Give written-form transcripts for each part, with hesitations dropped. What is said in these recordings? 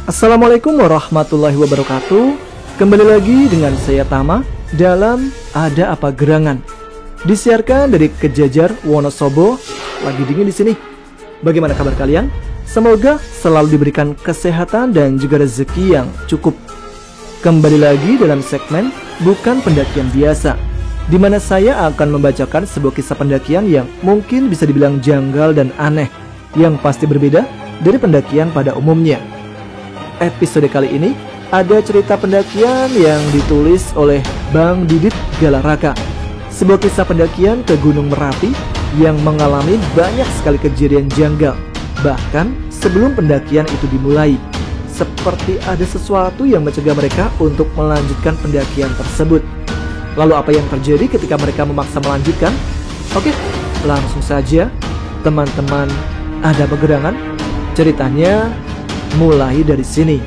Assalamualaikum warahmatullahi wabarakatuh. Kembali lagi dengan saya Tama dalam Ada Apa Gerangan. Disiarkan dari Kejajar, Wonosobo. Lagi dingin di sini. Bagaimana kabar kalian? Semoga selalu diberikan kesehatan dan juga rezeki yang cukup. Kembali lagi dalam segmen Bukan Pendakian Biasa, di mana saya akan membacakan sebuah kisah pendakian yang mungkin bisa dibilang janggal dan aneh, yang pasti berbeda dari pendakian pada umumnya. Episode kali ini ada cerita pendakian yang ditulis oleh Bang Didit Galaraka. Sebuah kisah pendakian ke Gunung Merapi yang mengalami banyak sekali kejadian janggal, bahkan sebelum pendakian itu dimulai. Seperti ada sesuatu yang mencegah mereka untuk melanjutkan pendakian tersebut. Lalu apa yang terjadi ketika mereka memaksa melanjutkan? Oke, langsung saja teman-teman Ada Apa Gerangan, ceritanya mulai dari sini.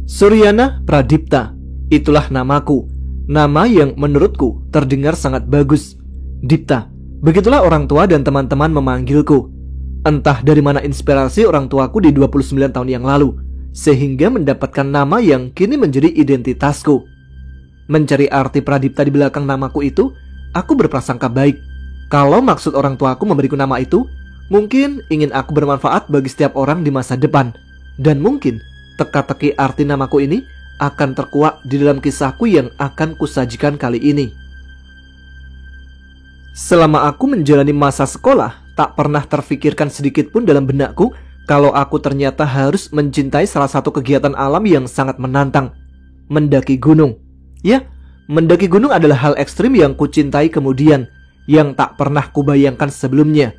Suryana Pradipta, itulah namaku. Nama yang menurutku terdengar sangat bagus. Dipta, begitulah orang tua dan teman-teman memanggilku. Entah dari mana inspirasi orang tuaku di 29 tahun yang lalu, sehingga mendapatkan nama yang kini menjadi identitasku. Mencari arti Pradipta di belakang namaku itu, aku berprasangka baik. Kalau maksud orang tuaku memberiku nama itu, mungkin ingin aku bermanfaat bagi setiap orang di masa depan. Dan mungkin teka-teki arti namaku ini akan terkuak di dalam kisahku yang akan kusajikan kali ini. Selama aku menjalani masa sekolah, tak pernah terfikirkan sedikit pun dalam benakku kalau aku ternyata harus mencintai salah satu kegiatan alam yang sangat menantang, mendaki gunung. Ya, mendaki gunung adalah hal ekstrim yang kucintai kemudian, yang tak pernah kubayangkan sebelumnya.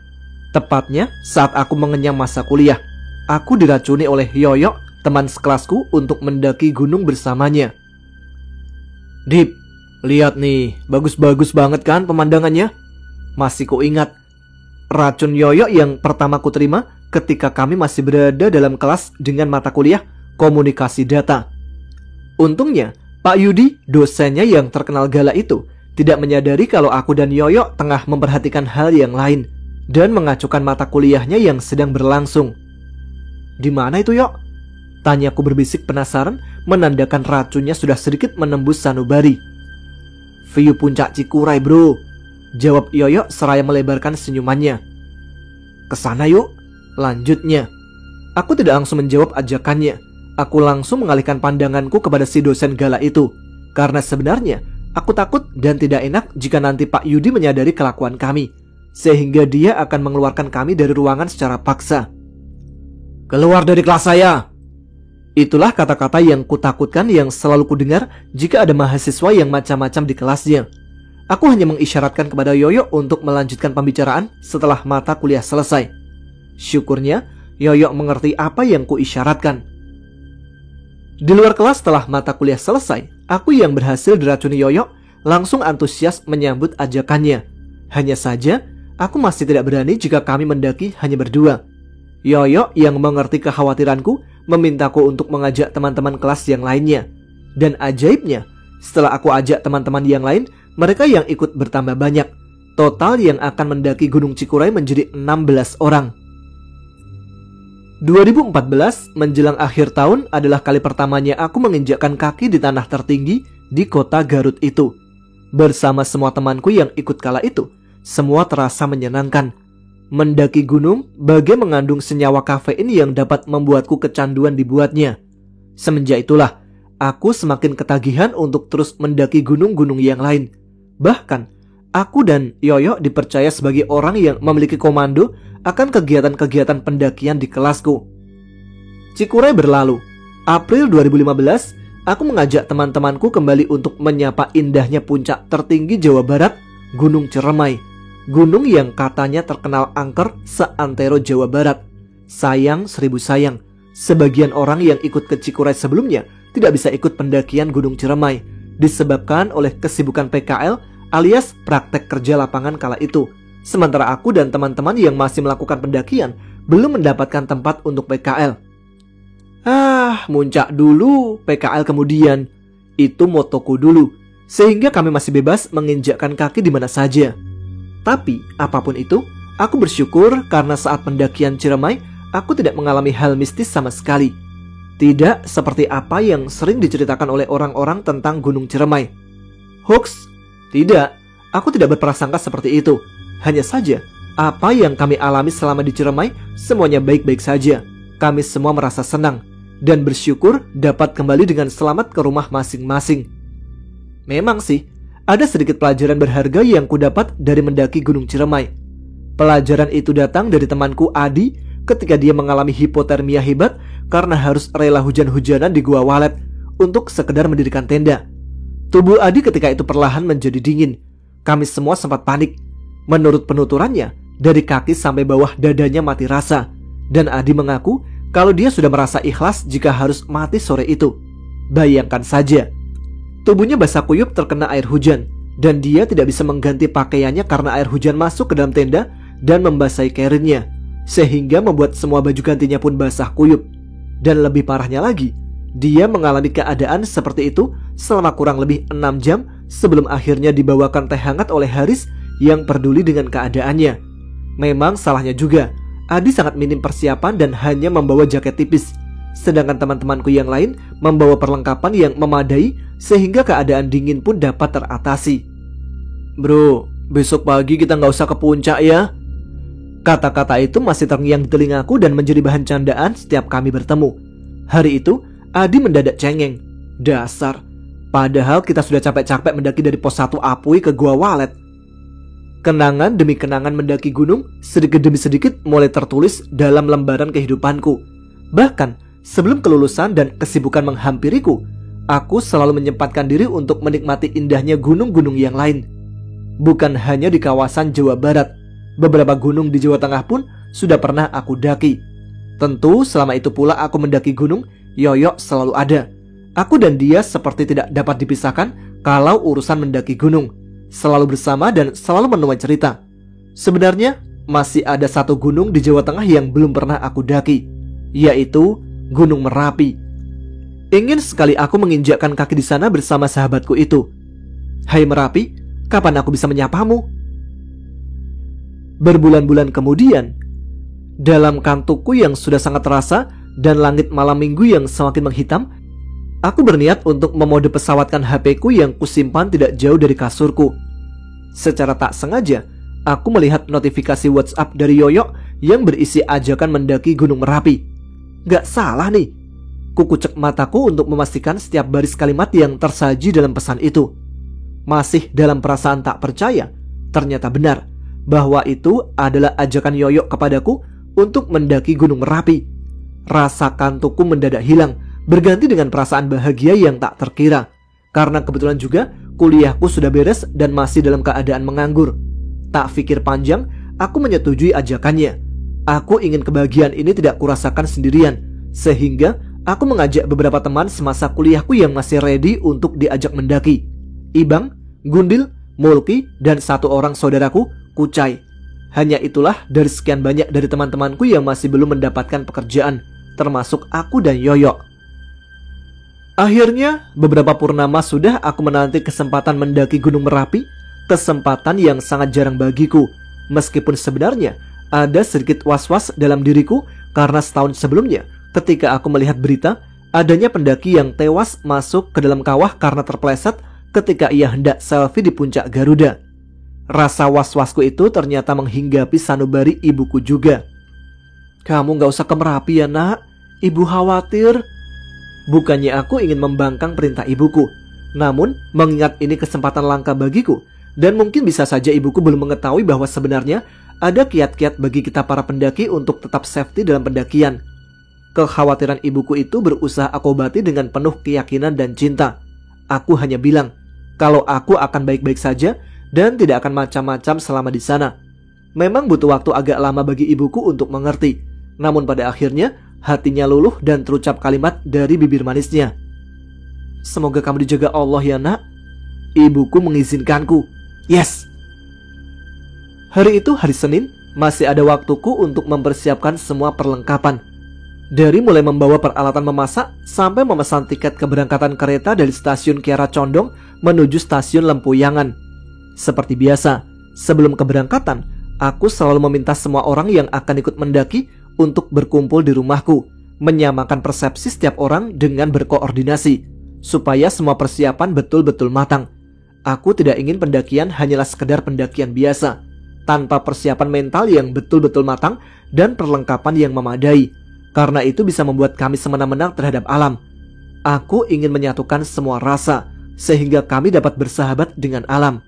Tepatnya saat aku mengenyam masa kuliah, aku diracuni oleh Yoyo, teman sekelasku, untuk mendaki gunung bersamanya. Dip, lihat nih, bagus-bagus banget kan pemandangannya? Masih kuingat racun Yoyo yang pertama ku terima ketika kami masih berada dalam kelas dengan mata kuliah komunikasi data. Untungnya, Pak Yudi, dosennya yang terkenal galak itu, tidak menyadari kalau aku dan Yoyo tengah memperhatikan hal yang lain dan mengacukan mata kuliahnya yang sedang berlangsung. Di mana itu, Yok? Tanyaku berbisik penasaran, menandakan racunnya sudah sedikit menembus sanubari. View puncak Cikuray, bro, jawab Yoyo seraya melebarkan senyumannya. Kesana yuk, lanjutnya. Aku tidak langsung menjawab ajakannya. Aku langsung mengalihkan pandanganku kepada si dosen galak itu, karena sebenarnya aku takut dan tidak enak jika nanti Pak Yudi menyadari kelakuan kami, sehingga dia akan mengeluarkan kami dari ruangan secara paksa. Keluar dari kelas saya! Itulah kata-kata yang kutakutkan yang selalu kudengar jika ada mahasiswa yang macam-macam di kelasnya. Aku hanya mengisyaratkan kepada Yoyo untuk melanjutkan pembicaraan setelah mata kuliah selesai. Syukurnya Yoyo mengerti apa yang kuisyaratkan. Di luar kelas setelah mata kuliah selesai, aku yang berhasil diracuni Yoyo langsung antusias menyambut ajakannya. Hanya saja aku masih tidak berani jika kami mendaki hanya berdua. Yoyo yang mengerti kekhawatiranku memintaku untuk mengajak teman-teman kelas yang lainnya. Dan ajaibnya, setelah aku ajak teman-teman yang lain, mereka yang ikut bertambah banyak. Total yang akan mendaki Gunung Cikuray menjadi 16 orang. 2014 menjelang akhir tahun adalah kali pertamanya aku menginjakkan kaki di tanah tertinggi di kota Garut itu. Bersama semua temanku yang ikut kala itu, semua terasa menyenangkan. Mendaki gunung bagai mengandung senyawa kafein yang dapat membuatku kecanduan dibuatnya. Semenjak itulah, aku semakin ketagihan untuk terus mendaki gunung-gunung yang lain. Bahkan, aku dan Yoyo dipercaya sebagai orang yang memiliki komando akan kegiatan-kegiatan pendakian di kelasku. Cikuray berlalu. April 2015, aku mengajak teman-temanku kembali untuk menyapa indahnya puncak tertinggi Jawa Barat, Gunung Ciremai. Gunung yang katanya terkenal angker seantero Jawa Barat. Sayang seribu sayang, sebagian orang yang ikut ke Cikuray sebelumnya tidak bisa ikut pendakian Gunung Ciremai, disebabkan oleh kesibukan PKL alias praktek kerja lapangan kala itu. Sementara aku dan teman-teman yang masih melakukan pendakian belum mendapatkan tempat untuk PKL. Muncak dulu, PKL kemudian. Itu motoku dulu, sehingga kami masih bebas menginjakkan kaki di mana saja. Tapi apapun itu, aku bersyukur karena saat pendakian Ciremai, aku tidak mengalami hal mistis sama sekali. Tidak seperti apa yang sering diceritakan oleh orang-orang tentang Gunung Ciremai. Hoax? Tidak, aku tidak berprasangka seperti itu. Hanya saja, apa yang kami alami selama di Ciremai, semuanya baik-baik saja. Kami semua merasa senang dan bersyukur dapat kembali dengan selamat ke rumah masing-masing. Memang sih, ada sedikit pelajaran berharga yang kudapat dari mendaki Gunung Ciremai. Pelajaran itu datang dari temanku Adi ketika dia mengalami hipotermia hebat karena harus rela hujan-hujanan di Gua Walet untuk sekedar mendirikan tenda. Tubuh Adi ketika itu perlahan menjadi dingin. Kami semua sempat panik. Menurut penuturannya, dari kaki sampai bawah dadanya mati rasa. Dan Adi mengaku kalau dia sudah merasa ikhlas jika harus mati sore itu. Bayangkan saja, tubuhnya basah kuyup terkena air hujan, dan dia tidak bisa mengganti pakaiannya karena air hujan masuk ke dalam tenda dan membasahi kainnya, sehingga membuat semua baju gantinya pun basah kuyup. Dan lebih parahnya lagi, dia mengalami keadaan seperti itu selama kurang lebih 6 jam sebelum akhirnya dibawakan teh hangat oleh Haris yang peduli dengan keadaannya. Memang salahnya juga, Adi sangat minim persiapan dan hanya membawa jaket tipis, sedangkan teman-temanku yang lain membawa perlengkapan yang memadai sehingga keadaan dingin pun dapat teratasi. Bro, besok pagi kita nggak usah ke puncak ya. Kata-kata itu masih terngiang di telingaku dan menjadi bahan candaan setiap kami bertemu. Hari itu, Adi mendadak cengeng. Dasar, padahal kita sudah capek-capek mendaki dari pos 1 Apui ke Gua Walet. Kenangan demi kenangan mendaki gunung sedikit demi sedikit mulai tertulis dalam lembaran kehidupanku. Bahkan sebelum kelulusan dan kesibukan menghampiriku, aku selalu menyempatkan diri untuk menikmati indahnya gunung-gunung yang lain. Bukan hanya di kawasan Jawa Barat, beberapa gunung di Jawa Tengah pun sudah pernah aku daki. Tentu selama itu pula aku mendaki gunung, Yoyo selalu ada. Aku dan dia seperti tidak dapat dipisahkan kalau urusan mendaki gunung. Selalu bersama dan selalu menuai cerita. Sebenarnya masih ada satu gunung di Jawa Tengah yang belum pernah aku daki, yaitu Gunung Merapi. Ingin sekali aku menginjakkan kaki di sana bersama sahabatku itu. Hai Merapi, kapan aku bisa menyapamu? Berbulan-bulan kemudian, dalam kantukku yang sudah sangat terasa dan langit malam minggu yang semakin menghitam, aku berniat untuk memode pesawatkan HP-ku yang kusimpan tidak jauh dari kasurku. Secara tak sengaja, aku melihat notifikasi WhatsApp dari Yoyo yang berisi ajakan mendaki Gunung Merapi. Gak salah nih. Kukucek mataku untuk memastikan setiap baris kalimat yang tersaji dalam pesan itu. Masih dalam perasaan tak percaya, ternyata benar bahwa itu adalah ajakan Yoyo kepadaku untuk mendaki Gunung Merapi. Rasa kantukku mendadak hilang, berganti dengan perasaan bahagia yang tak terkira. Karena kebetulan juga kuliahku sudah beres dan masih dalam keadaan menganggur. Tak pikir panjang, aku menyetujui ajakannya. Aku ingin kebahagiaan ini tidak kurasakan sendirian, sehingga aku mengajak beberapa teman semasa kuliahku yang masih ready untuk diajak mendaki. Ibang, Gundil, Mulki, dan satu orang saudaraku, Kucai. Hanya itulah dari sekian banyak dari teman-temanku yang masih belum mendapatkan pekerjaan, termasuk aku dan Yoyo. Akhirnya, beberapa purnama sudah aku menanti kesempatan mendaki Gunung Merapi, kesempatan yang sangat jarang bagiku. Meskipun sebenarnya ada sedikit was-was dalam diriku karena setahun sebelumnya ketika aku melihat berita adanya pendaki yang tewas masuk ke dalam kawah karena terpeleset ketika ia hendak selfie di puncak Garuda. Rasa was-wasku itu ternyata menghinggapi sanubari ibuku juga. Kamu gak usah ke Merapi ya nak, ibu khawatir. Bukannya aku ingin membangkang perintah ibuku, namun mengingat ini kesempatan langka bagiku, dan mungkin bisa saja ibuku belum mengetahui bahwa sebenarnya ada kiat-kiat bagi kita para pendaki untuk tetap safety dalam pendakian. Kekhawatiran ibuku itu berusaha aku obati dengan penuh keyakinan dan cinta. Aku hanya bilang kalau aku akan baik-baik saja dan tidak akan macam-macam selama di sana. Memang butuh waktu agak lama bagi ibuku untuk mengerti, namun pada akhirnya hatinya luluh dan terucap kalimat dari bibir manisnya. Semoga kamu dijaga Allah ya nak. Ibuku mengizinkanku. Yes. Hari itu hari Senin, masih ada waktuku untuk mempersiapkan semua perlengkapan. Dari mulai membawa peralatan memasak sampai memesan tiket keberangkatan kereta dari stasiun Kiara Condong menuju stasiun Lempuyangan. Seperti biasa, sebelum keberangkatan, aku selalu meminta semua orang yang akan ikut mendaki untuk berkumpul di rumahku, menyamakan persepsi setiap orang dengan berkoordinasi, supaya semua persiapan betul-betul matang. Aku tidak ingin pendakian hanyalah sekedar pendakian biasa, tanpa persiapan mental yang betul-betul matang dan perlengkapan yang memadai. Karena itu bisa membuat kami semena-mena terhadap alam. Aku ingin menyatukan semua rasa, sehingga kami dapat bersahabat dengan alam.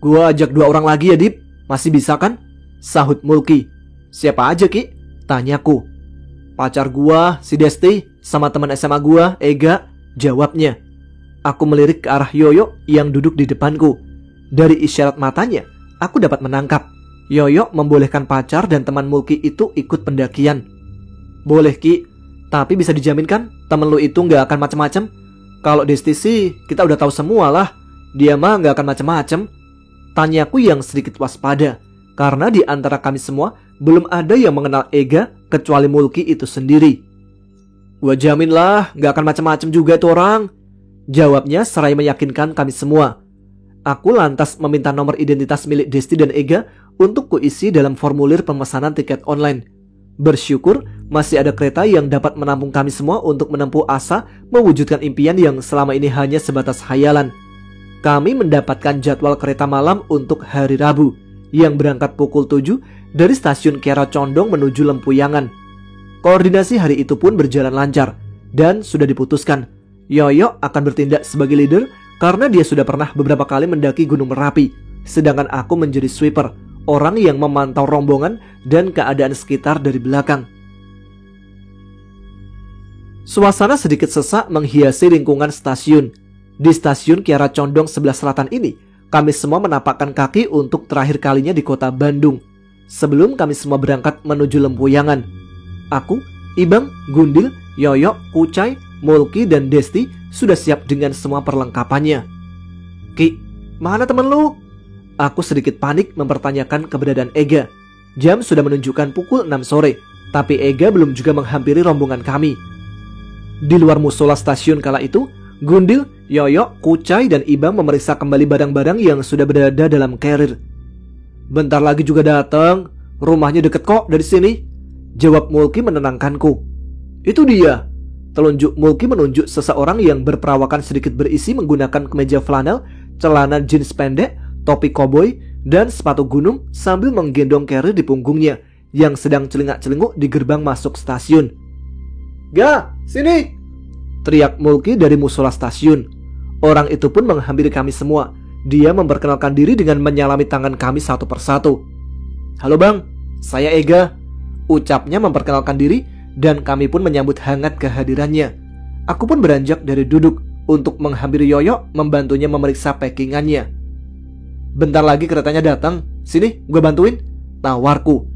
Gua ajak 2 orang lagi ya, Dip. Masih bisa kan? Sahut Mulki. Siapa aja, Ki? Tanyaku. Pacar gua, si Desti, sama teman SMA gua, Ega, jawabnya. Aku melirik ke arah Yoyo yang duduk di depanku. Dari isyarat matanya, aku dapat menangkap Yoyo membolehkan pacar dan teman Mulki itu ikut pendakian. Boleh, Ki, tapi bisa dijamin kan temen lu itu gak akan macem-macem? Kalau Desti sih kita udah tahu semua lah. Dia mah gak akan macem-macem. Tanyaku yang sedikit waspada, karena di antara kami semua belum ada yang mengenal Ega kecuali Mulki itu sendiri. Gua jamin lah gak akan macem-macem juga itu orang, jawabnya seraya meyakinkan kami semua. Aku lantas meminta nomor identitas milik Desti dan Ega untuk kuisi dalam formulir pemesanan tiket online. Bersyukur masih ada kereta yang dapat menampung kami semua untuk menempuh asa mewujudkan impian yang selama ini hanya sebatas hayalan. Kami mendapatkan jadwal kereta malam untuk hari Rabu yang berangkat pukul 7 dari stasiun Kiara Condong menuju Lempuyangan. Koordinasi hari itu pun berjalan lancar dan sudah diputuskan Yoyo akan bertindak sebagai leader karena dia sudah pernah beberapa kali mendaki Gunung Merapi, sedangkan aku menjadi sweeper, orang yang memantau rombongan dan keadaan sekitar dari belakang. Suasana sedikit sesak menghiasi lingkungan stasiun. Di stasiun Kiara Condong sebelah selatan ini, kami semua menapakkan kaki untuk terakhir kalinya di kota Bandung, sebelum kami semua berangkat menuju Lempuyangan. Aku, Ibang, Gundil, Yoyo, Kucai, Mulki, dan Desti sudah siap dengan semua perlengkapannya. Ki, mana temen lu? Aku sedikit panik mempertanyakan keberadaan Ega. Jam sudah menunjukkan pukul 6 sore, tapi Ega belum juga menghampiri rombongan kami. Di luar musola stasiun kala itu, Gundil, Yoyo, Kucai, dan Ibang memeriksa kembali barang-barang yang sudah berada dalam carrier. Bentar lagi juga datang, rumahnya deket kok dari sini, jawab Mulki menenangkanku. Itu dia. Telunjuk Mulki menunjuk seseorang yang berperawakan sedikit berisi menggunakan kemeja flanel, celana jeans pendek, topi koboi, dan sepatu gunung sambil menggendong carrier di punggungnya yang sedang celingak-celinguk di gerbang masuk stasiun. Ga, sini! Teriak Mulki dari musola stasiun. Orang itu pun menghampiri kami semua. Dia memperkenalkan diri dengan menyalami tangan kami satu persatu. Halo bang, saya Ega, ucapnya memperkenalkan diri dan kami pun menyambut hangat kehadirannya. Aku pun beranjak dari duduk untuk menghampiri Yoyo membantunya memeriksa packingannya. Bentar lagi keretanya datang, sini gue bantuin, tawarku.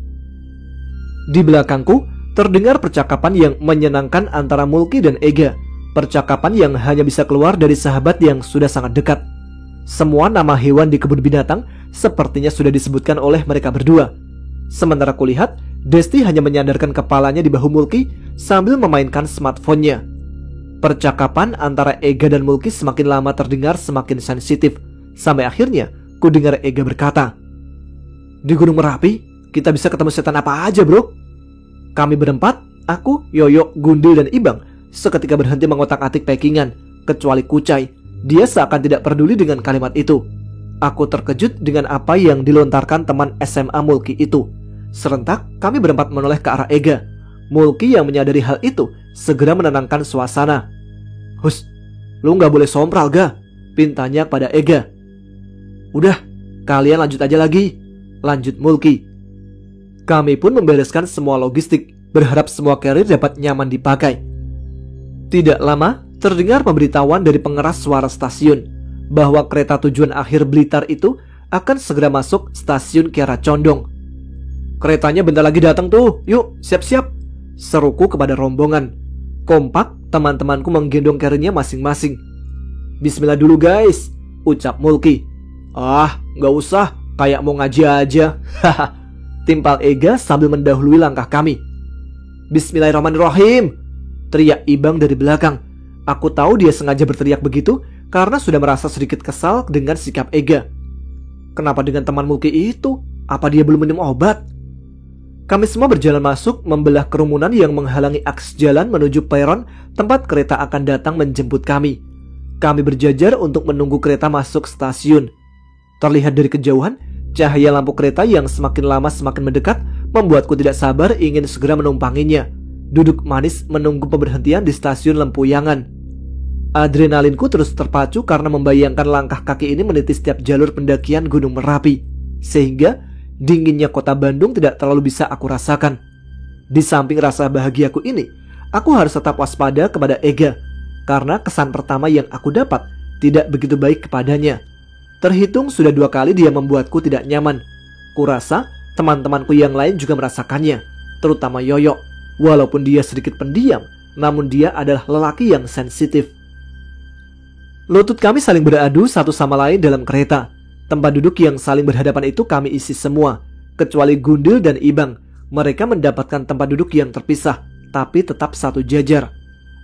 Di belakangku terdengar percakapan yang menyenangkan antara Mulki dan Ega. Percakapan yang hanya bisa keluar dari sahabat yang sudah sangat dekat. Semua nama hewan di kebun binatang sepertinya sudah disebutkan oleh mereka berdua. Sementara kulihat, Desti hanya menyandarkan kepalanya di bahu Mulki sambil memainkan smartphone-nya. Percakapan antara Ega dan Mulki semakin lama terdengar semakin sensitif, sampai akhirnya ku dengar Ega berkata, "Di Gunung Merapi, kita bisa ketemu setan apa aja bro?" Kami berempat, aku, Yoyo, Gundil, dan Ibang, seketika berhenti mengotak-atik packingan, kecuali Kucai. Dia seakan tidak peduli dengan kalimat itu. Aku terkejut dengan apa yang dilontarkan teman SMA Mulki itu. Serentak, kami berempat menoleh ke arah Ega. Mulki yang menyadari hal itu segera menenangkan suasana. "Hus, lu gak boleh sompral ga?" pintanya pada Ega. "Udah, kalian lanjut aja lagi," lanjut Mulki. Kami pun membereskan semua logistik, berharap semua carrier dapat nyaman dipakai. Tidak lama, terdengar pemberitahuan dari pengeras suara stasiun bahwa kereta tujuan akhir Blitar itu akan segera masuk stasiun Kiara Condong. "Keretanya bentar lagi datang tuh, yuk siap-siap," seruku kepada rombongan. Kompak, teman-temanku menggendong carriernya masing-masing. "Bismillah dulu guys," ucap Mulki. "Ah, gak usah, kayak mau ngaji aja," haha, timpal Ega sambil mendahului langkah kami. Bismillahirrahmanirrahim, teriak Ibang dari belakang. Aku tahu dia sengaja berteriak begitu karena sudah merasa sedikit kesal dengan sikap Ega. Kenapa dengan teman Mulki itu? Apa dia belum minum obat? Kami semua berjalan masuk, membelah kerumunan yang menghalangi akses jalan menuju peron tempat kereta akan datang menjemput kami. Kami berjajar untuk menunggu kereta masuk stasiun. Terlihat dari kejauhan, cahaya lampu kereta yang semakin lama semakin mendekat membuatku tidak sabar ingin segera menumpanginya. Duduk manis menunggu pemberhentian di stasiun Lempuyangan. Adrenalinku terus terpacu karena membayangkan langkah kaki ini meniti setiap jalur pendakian Gunung Merapi, sehingga dinginnya kota Bandung tidak terlalu bisa aku rasakan. Di samping rasa bahagiaku ini, aku harus tetap waspada kepada Ega, karena kesan pertama yang aku dapat tidak begitu baik kepadanya. Terhitung sudah 2 kali dia membuatku tidak nyaman. Kurasa teman-temanku yang lain juga merasakannya, terutama Yoyo. Walaupun dia sedikit pendiam, namun dia adalah lelaki yang sensitif. Lutut kami saling beradu satu sama lain dalam kereta. Tempat duduk yang saling berhadapan itu kami isi semua, kecuali Gundil dan Ibang. Mereka mendapatkan tempat duduk yang terpisah, tapi tetap satu jajar.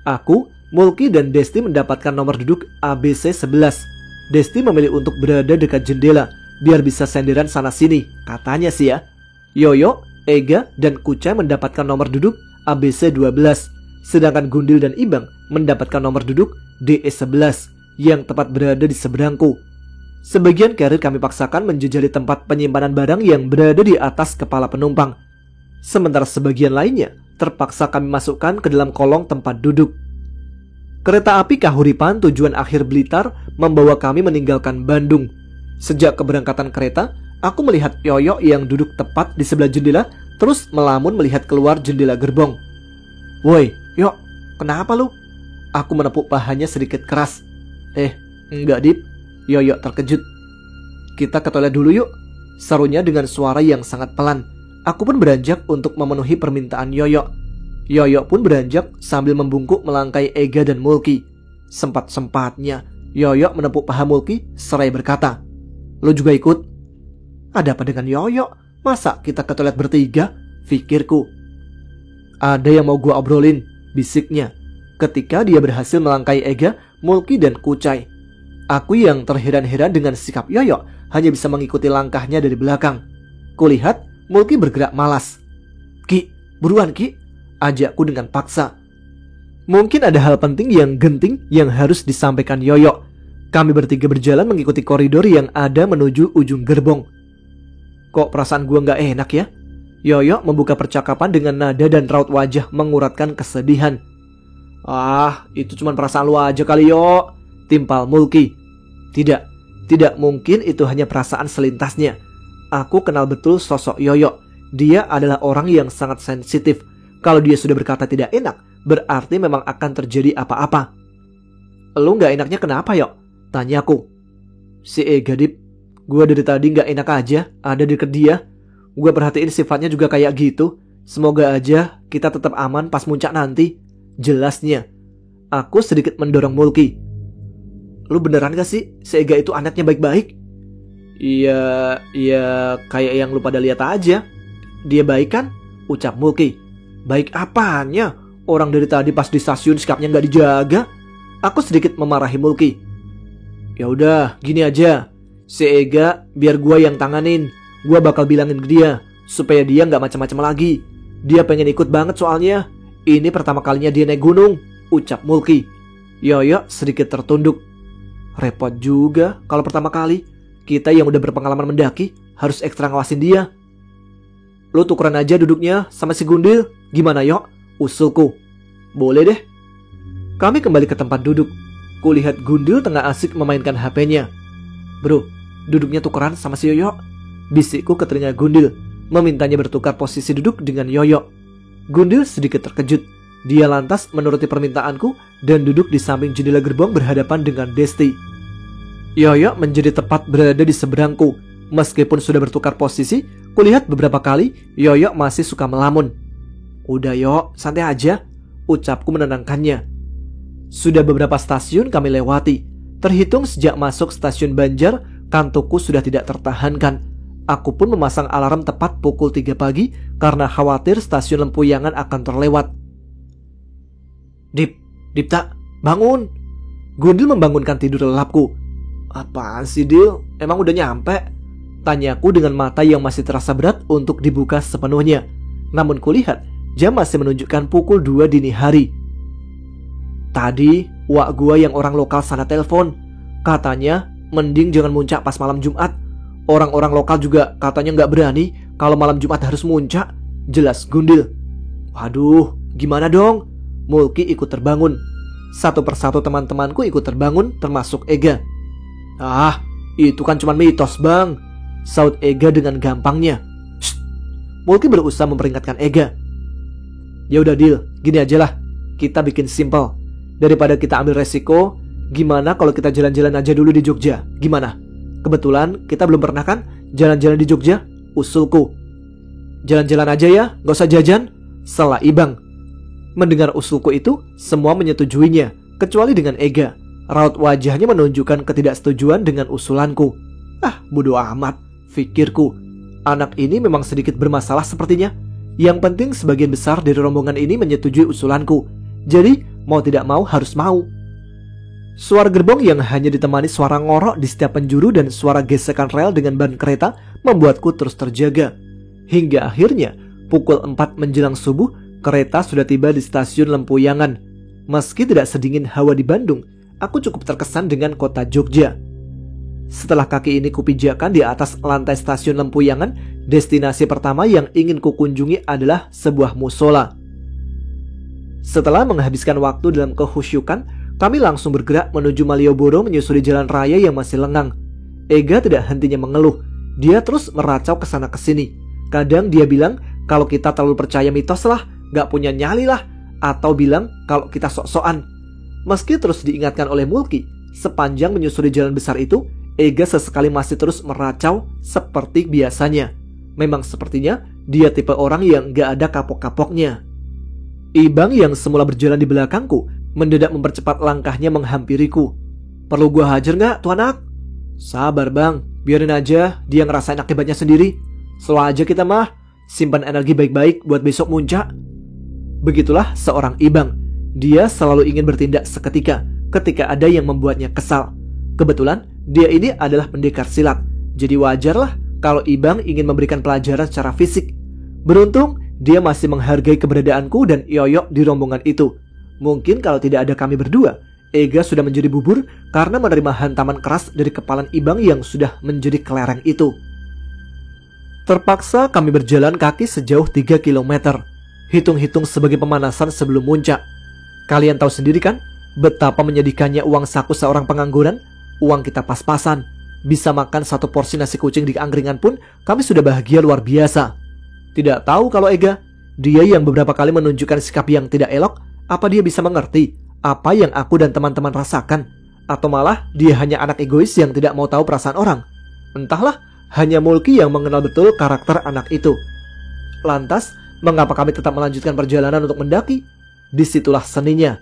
Aku, Mulki dan Desti mendapatkan nomor duduk ABC 11. Desti memilih untuk berada dekat jendela, biar bisa senderan sana-sini, katanya sih ya. Yoyo, Ega, dan Kucai mendapatkan nomor duduk ABC 12. Sedangkan Gundil dan Ibang mendapatkan nomor duduk DE 11 yang tepat berada di seberangku. Sebagian karir kami paksakan menjejali tempat penyimpanan barang yang berada di atas kepala penumpang. Sementara sebagian lainnya terpaksa kami masukkan ke dalam kolong tempat duduk. Kereta api Kahuripan tujuan akhir Blitar membawa kami meninggalkan Bandung. Sejak keberangkatan kereta, aku melihat Yoyo yang duduk tepat di sebelah jendela terus melamun melihat keluar jendela gerbong. Woi, Yo, kenapa lu? Aku menepuk pahanya sedikit keras. Enggak, Dip. Yoyo terkejut. Kita ke toilet dulu yuk, serunya dengan suara yang sangat pelan. Aku pun beranjak untuk memenuhi permintaan Yoyo. Yoyo pun beranjak sambil membungkuk melangkai Ega dan Mulki. Sempat-sempatnya Yoyo menepuk paha Mulki seraya berkata, "Lo juga ikut?" Ada apa dengan Yoyo? Masa kita ke toilet bertiga? Pikirku. Ada yang mau gua obrolin, bisiknya, ketika dia berhasil melangkai Ega, Mulki dan Kucai. Aku yang terheran-heran dengan sikap Yoyo hanya bisa mengikuti langkahnya dari belakang. Kulihat Mulki bergerak malas. "Ki, buruan Ki," ajakku dengan paksa. Mungkin ada hal penting yang genting yang harus disampaikan Yoyo. Kami bertiga berjalan mengikuti koridor yang ada menuju ujung gerbong. Kok perasaan gua gak enak ya? Yoyo membuka percakapan dengan nada dan raut wajah menguratkan kesedihan. Itu cuma perasaan lu aja kali Yo, timpal Mulki. Tidak mungkin itu hanya perasaan selintasnya. Aku kenal betul sosok Yoyo. Dia adalah orang yang sangat sensitif. Kalau dia sudah berkata tidak enak, berarti memang akan terjadi apa-apa. Lu gak enaknya kenapa Yo? Tanyaku. Si Ega, Dip. Gue dari tadi gak enak aja ada deket dia. Gue perhatiin sifatnya juga kayak gitu. Semoga aja kita tetap aman pas muncak nanti, jelasnya. Aku sedikit mendorong Mulki. Lu beneran gak sih si Ega itu anaknya baik-baik? Iya kayak yang lu pada lihat aja. Dia baik kan? Ucap Mulki. Baik apanya? Orang dari tadi pas di stasiun sikapnya gak dijaga. Aku sedikit memarahi Mulki. Ya udah, gini aja. Si Ega biar gua yang tanganin. Gua bakal bilangin ke dia supaya dia gak macam-macam lagi. Dia pengen ikut banget soalnya. Ini pertama kalinya dia naik gunung, ucap Mulki. Yoyo sedikit tertunduk. Repot juga kalau pertama kali. Kita yang udah berpengalaman mendaki harus ekstra ngawasin dia. Lu tukeran aja duduknya sama si Gundil. Gimana Yo? Usulku. Boleh deh. Kami kembali ke tempat duduk. Kulihat Gundil tengah asik memainkan HP-nya. Bro, duduknya tukeran sama si Yoyo, bisikku ke telinga Gundil, memintanya bertukar posisi duduk dengan Yoyo. Gundil sedikit terkejut. Dia lantas menuruti permintaanku dan duduk di samping jendela gerbong berhadapan dengan Desti. Yoyo menjadi tepat berada di seberangku. Meskipun sudah bertukar posisi, kulihat beberapa kali Yoyo masih suka melamun. Udah Yo, santai aja, ucapku menenangkannya. Sudah beberapa stasiun kami lewati. Terhitung sejak masuk stasiun Banjar, kantukku sudah tidak tertahankan. Aku pun memasang alarm tepat pukul 3 pagi karena khawatir stasiun Lempuyangan akan terlewat. Dipta, bangun. Gundil membangunkan tidur lelapku. Apaan sih, Dil? Emang udah nyampe? Tanyaku dengan mata yang masih terasa berat untuk dibuka sepenuhnya. Namun kulihat jam masih menunjukkan pukul 2 dini hari. Tadi wak gua yang orang lokal sana telepon. Katanya mending jangan muncak pas malam Jumat. Orang-orang lokal juga katanya nggak berani kalau malam Jumat harus muncak. Jelas Gundil. Waduh, gimana dong? Mulki ikut terbangun. Satu persatu teman-temanku ikut terbangun, termasuk Ega. Ah, itu kan cuma mitos, Bang, saut Ega dengan gampangnya. Shh. Mulki berusaha memperingatkan Ega. Ya udah Dil, gini aja lah. Kita bikin simple. Daripada kita ambil resiko, gimana kalau kita jalan-jalan aja dulu di Jogja? Gimana? Kebetulan kita belum pernah kan jalan-jalan di Jogja? Usulku. Jalan-jalan aja ya, gak usah jajan. Salah Ibang. Mendengar usulku itu, semua menyetujuinya, kecuali dengan Ega. Raut wajahnya menunjukkan ketidaksetujuan dengan usulanku. Ah, bodo amat, pikirku. Anak ini memang sedikit bermasalah sepertinya. Yang penting sebagian besar dari rombongan ini menyetujui usulanku. Jadi, mau tidak mau harus mau. Suara gerbong yang hanya ditemani suara ngorok di setiap penjuru dan suara gesekan rel dengan ban kereta membuatku terus terjaga. Hingga akhirnya, pukul 4 menjelang subuh, kereta sudah tiba di stasiun Lempuyangan. Meski tidak sedingin hawa di Bandung, aku cukup terkesan dengan kota Jogja. Setelah kaki ini kupijakan di atas lantai stasiun Lempuyangan, destinasi pertama yang ingin kukunjungi adalah sebuah musola. Setelah menghabiskan waktu dalam kehusyukan, kami langsung bergerak menuju Malioboro menyusuri jalan raya yang masih lengang. Ega tidak hentinya mengeluh. Dia terus meracau kesana kesini. Kadang dia bilang kalau kita terlalu percaya mitos lah, gak punya nyali lah, atau bilang kalau kita sok-sokan. Meski terus diingatkan oleh Mulki, sepanjang menyusuri jalan besar itu, Ega sesekali masih terus meracau seperti biasanya. Memang sepertinya dia tipe orang yang gak ada kapok-kapoknya. Ibang yang semula berjalan di belakangku mendadak mempercepat langkahnya menghampiriku. Perlu gua hajar gak tuh anak? Sabar Bang, biarin aja dia ngerasain akibatnya sendiri. Slow aja kita mah, simpan energi baik-baik buat besok muncak. Begitulah seorang Ibang. Dia selalu ingin bertindak seketika ketika ada yang membuatnya kesal. Kebetulan dia ini adalah pendekar silat, jadi wajarlah kalau Ibang ingin memberikan pelajaran secara fisik. Beruntung dia masih menghargai keberadaanku dan Yoyok di rombongan itu. Mungkin kalau tidak ada kami berdua, Ega sudah menjadi bubur karena menerima hantaman keras dari kepalan Ibang yang sudah menjadi kelereng itu. Terpaksa kami berjalan kaki sejauh 3 km. Hitung-hitung sebagai pemanasan sebelum muncak. Kalian tahu sendiri kan betapa menyedihkannya uang saku seorang pengangguran. Uang kita pas-pasan. Bisa makan satu porsi nasi kucing di angkringan pun kami sudah bahagia luar biasa. Tidak tahu kalau Ega, dia yang beberapa kali menunjukkan sikap yang tidak elok, apa dia bisa mengerti apa yang aku dan teman-teman rasakan? Atau malah dia hanya anak egois yang tidak mau tahu perasaan orang? Entahlah, hanya Mulki yang mengenal betul karakter anak itu. Lantas, mengapa kami tetap melanjutkan perjalanan untuk mendaki? Disitulah seninya.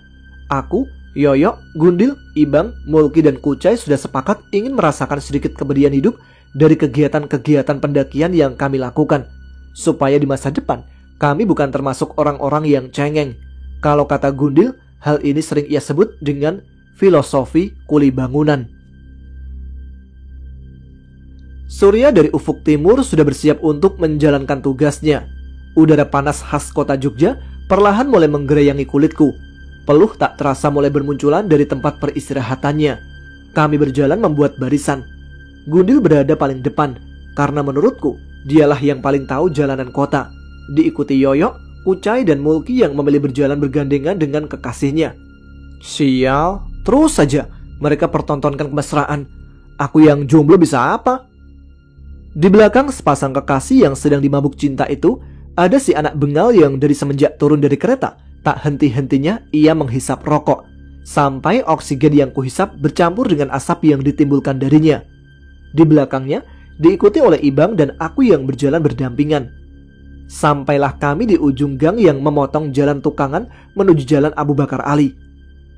Aku, Yoyok, Gundil, Ibang, Mulki dan Kucai sudah sepakat ingin merasakan sedikit keberian hidup dari kegiatan-kegiatan pendakian yang kami lakukan. Supaya di masa depan, kami bukan termasuk orang-orang yang cengeng. Kalau kata Gundil, hal ini sering ia sebut dengan filosofi kuli bangunan. Surya dari ufuk timur sudah bersiap untuk menjalankan tugasnya. Udara panas khas kota Jogja perlahan mulai menggerayangi kulitku. Peluh tak terasa mulai bermunculan dari tempat peristirahatannya. Kami berjalan membuat barisan. Gundil berada paling depan, karena menurutku, dialah yang paling tahu jalanan kota. Diikuti Yoyok, Kucai dan Mulki yang memilih berjalan bergandengan dengan kekasihnya. Sial, terus saja mereka pertontonkan kemesraan. Aku yang jomblo bisa apa? Di belakang sepasang kekasih yang sedang dimabuk cinta itu, ada si anak bengal yang dari semenjak turun dari kereta, tak henti-hentinya ia menghisap rokok. Sampai oksigen yang kuhisap bercampur dengan asap yang ditimbulkan darinya. Di belakangnya, diikuti oleh Ibang dan aku yang berjalan berdampingan. Sampailah kami di ujung gang yang memotong jalan Tukangan menuju jalan Abu Bakar Ali.